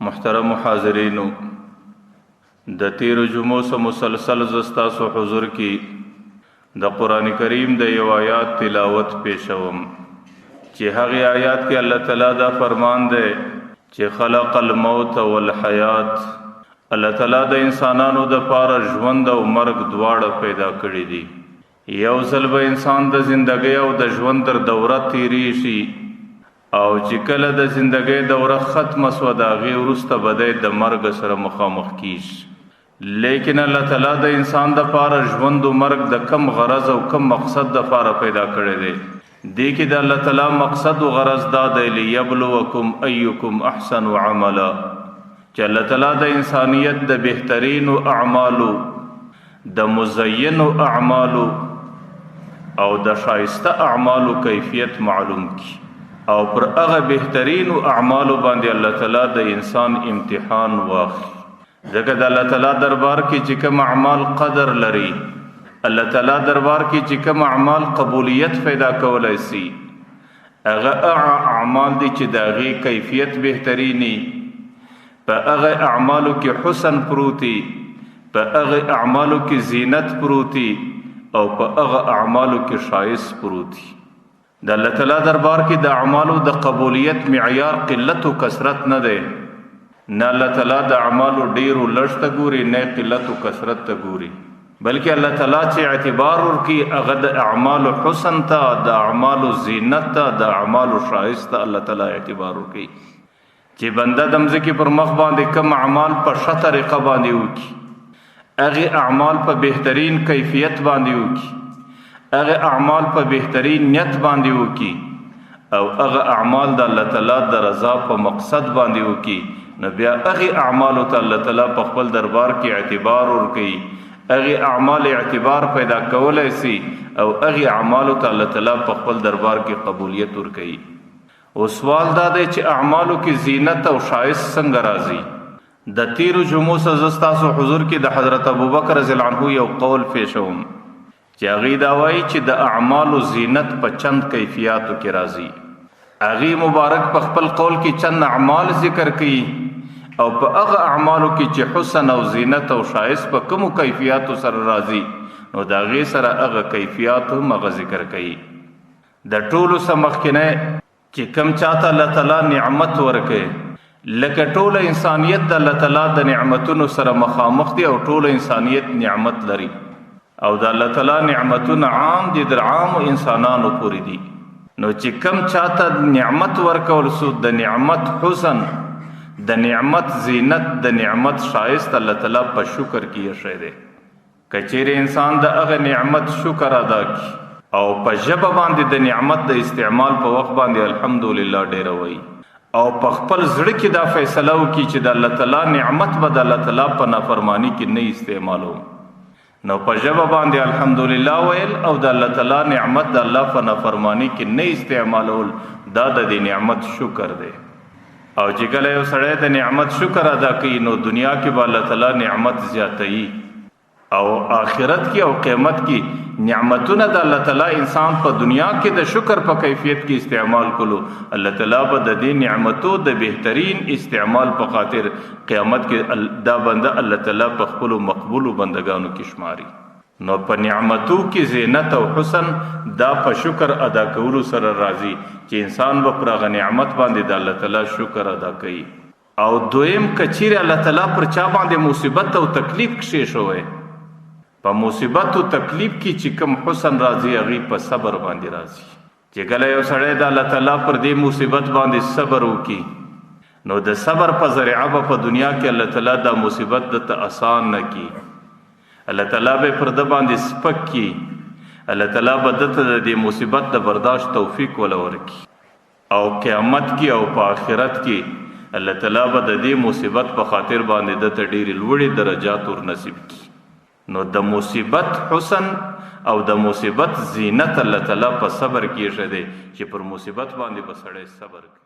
محترم حاضرینو، د تیر جمعو سه مسلسل زستاسو حضور کی د قرآن کریم د یو آیات تلاوت پیشوم چې هغه آیات کې الله تعالی دا فرمان دی چې خلق الموت والحیات، الله تعالی د انسانانو د پاره ژوند او مرګ دواړه پیدا کړی دي. یو ځل به انسان د زندګۍ او د ژوند در دوره تیری شي او چې کله د زندګۍ دوره ختمه سوه د هغې وروسته به دی د مرګ سره مخامخ کیږي. لیکن الله تعالی د انسان د پاره ژوند او مرګ د کم غرض او کم مقصد د پاره پیدا کړی دی. دې کې د الله تعالی مقصد او غرض دا دی لیبلوکم ایکم احسن عملا، چې الله تعالی د انسانیت د بهترینو اعمالو، د مزینو اعمالو او د شایسته اعمالو کیفیت معلوم کی او پر هغه بهترینو اعمالو باندې الله تعالی د انسان امتحان واخلي. ځکه د الله تعالی دربار کې چې کوم اعمال قدر لري، الله تعالی دربار کې چې کوم اعمال قبولیت پیدا کولای شي، هغه اعمال دي چې د هغې کیفیت بهترینی، په هغه اعمالو کې حسن پروتي، په هغه اعمالو کې زینت پروتي او په هغه اعمالو کې شایست پروتي. د الله تعالی دربار کې د اعمالو د قبولیت معیار قلت او کثرت نه دی، نه الله تعالی د اعمالو ډیر او لږ ته ګوري، نه قلت او کثرت ته ګوري، بلکې الله تعالی چې اعتبار ورکي هغه د اعمالو حسن ته، د اعمالو زینت ته، د اعمالو شایست ته الله تعالی اعتبار ورکي. چې بنده د مځکې پر مخ باندې کوم اعمال په ښه طریقه باندې وکړي، هغه اعمال په بهترین کیفیت باندې وکړي، هغه اعمال په بهترین نیت باندې وکړي او هغه اعمال د الله تعالی د رضا په مقصد باندې وکړي، نو بیا هغه اعمالو ته الله تعالی په خپل دربار کې اعتبار ورکوي، هغه اعمال اعتبار پیدا کولی شي او هغه اعمالو ته الله تعالی په خپل دربار کې قبولیت ورکوي. او سوال دا دی چې اعمالو کې زینت او شایست څنګه راځي؟ د تیرو جمعو څخه زه ستاسو حضور کې د حضرت ابوبکر رضی الله عنه یو قول پیشوم چې هغې دا وایي چې د اعمالو زینت په چند کیفیاتو کې راځي. هغې مبارک په خپل قول کې چند اعمال ذکر کوي او په هغه اعمالو کې چې حسن او زینت او شایست په کومو کیفیاتو سره راځي، نو د هغې سره هغه کیفیات هم هغه ذکر کوي. د ټولو څه مخکینی چې کوم چاته الله تعالی نعمت ورکوي، لکه ټوله انسانیت د الله تعالی د نعمتونو سره مخامخ دی او ټوله انسانیت نعمت لري او د الله تعالی نعمتونه عام دي، در عامو انسانانو پورې دي. نو چې کم چاته نعمت ورکول سو، د نعمت حسن، د نعمت زینت، د نعمت شایست الله تعالی په شکر کې ایښی دی. که چیرې انسان د هغه نعمت شکر ادا کړي او په ژبه باندې د نعمت د استعمال په وخت باندې الحمدلله ډېره وایي او په خپل زړه کې دا فیصله وکړي چې د الله تعالی نعمت به د الله تعالی په نافرمانی کې نه استعمالو، نو په ژبه باندې الحمدلله ویل او د الله تعالی نعمت د الله په نافرمانی کې نه استعمالول، دا د دې نعمت شکر دی. او چې کله یو سړی د نعمت شکر ادا کوي، نو دنیا کې به الله تعالی نعمت زیاتوي او آخرت کې او قیامت کې نعمتونه د الله تعالی انسان په دنیا کې د شکر په کیفیت کې استعمال کولو، الله تعالی به د دې نعمتو د بهترین استعمال په خاطر قیامت کې دا بنده الله تعالی په خپلو مقبولو بندگانو کې شماري. نو په نعمتو کې زینت او حسن دا په شکر ادا کولو سره راځي چې انسان به پر هغه نعمت باندې د الله تعالی شکر ادا کوي. او دویم که چیرې الله تعالی پر چا باندې مصیبت او تکلیف کښې شوی، په مصیبت او تکلیف کې چې کوم حسن راځي هغې په صبر باندې راځي. چې کله یو سړی د الله تعالی پر دې مصیبت باندې صبر وکړي، نو د صبر په ذریعه به په دنیا کې الله تعالی دا مصیبت دته آسان نه کړي، الله تعالی به پر ده باندې سپک کړي، الله تعالی به دته د دې مصیبت د برداشت توفیق وله ورکړي او قیامت کې او په آخرت کې الله تعالی به د دې مصیبت په خاطر باندې دته ډېرې لوړې درجات ور نصیب کړي. نو د مصیبت حسن او د مصیبت زینت الله تعالی په صبر کې ایښی دی چې پر مصیبت باندې به سړی صبر کوي.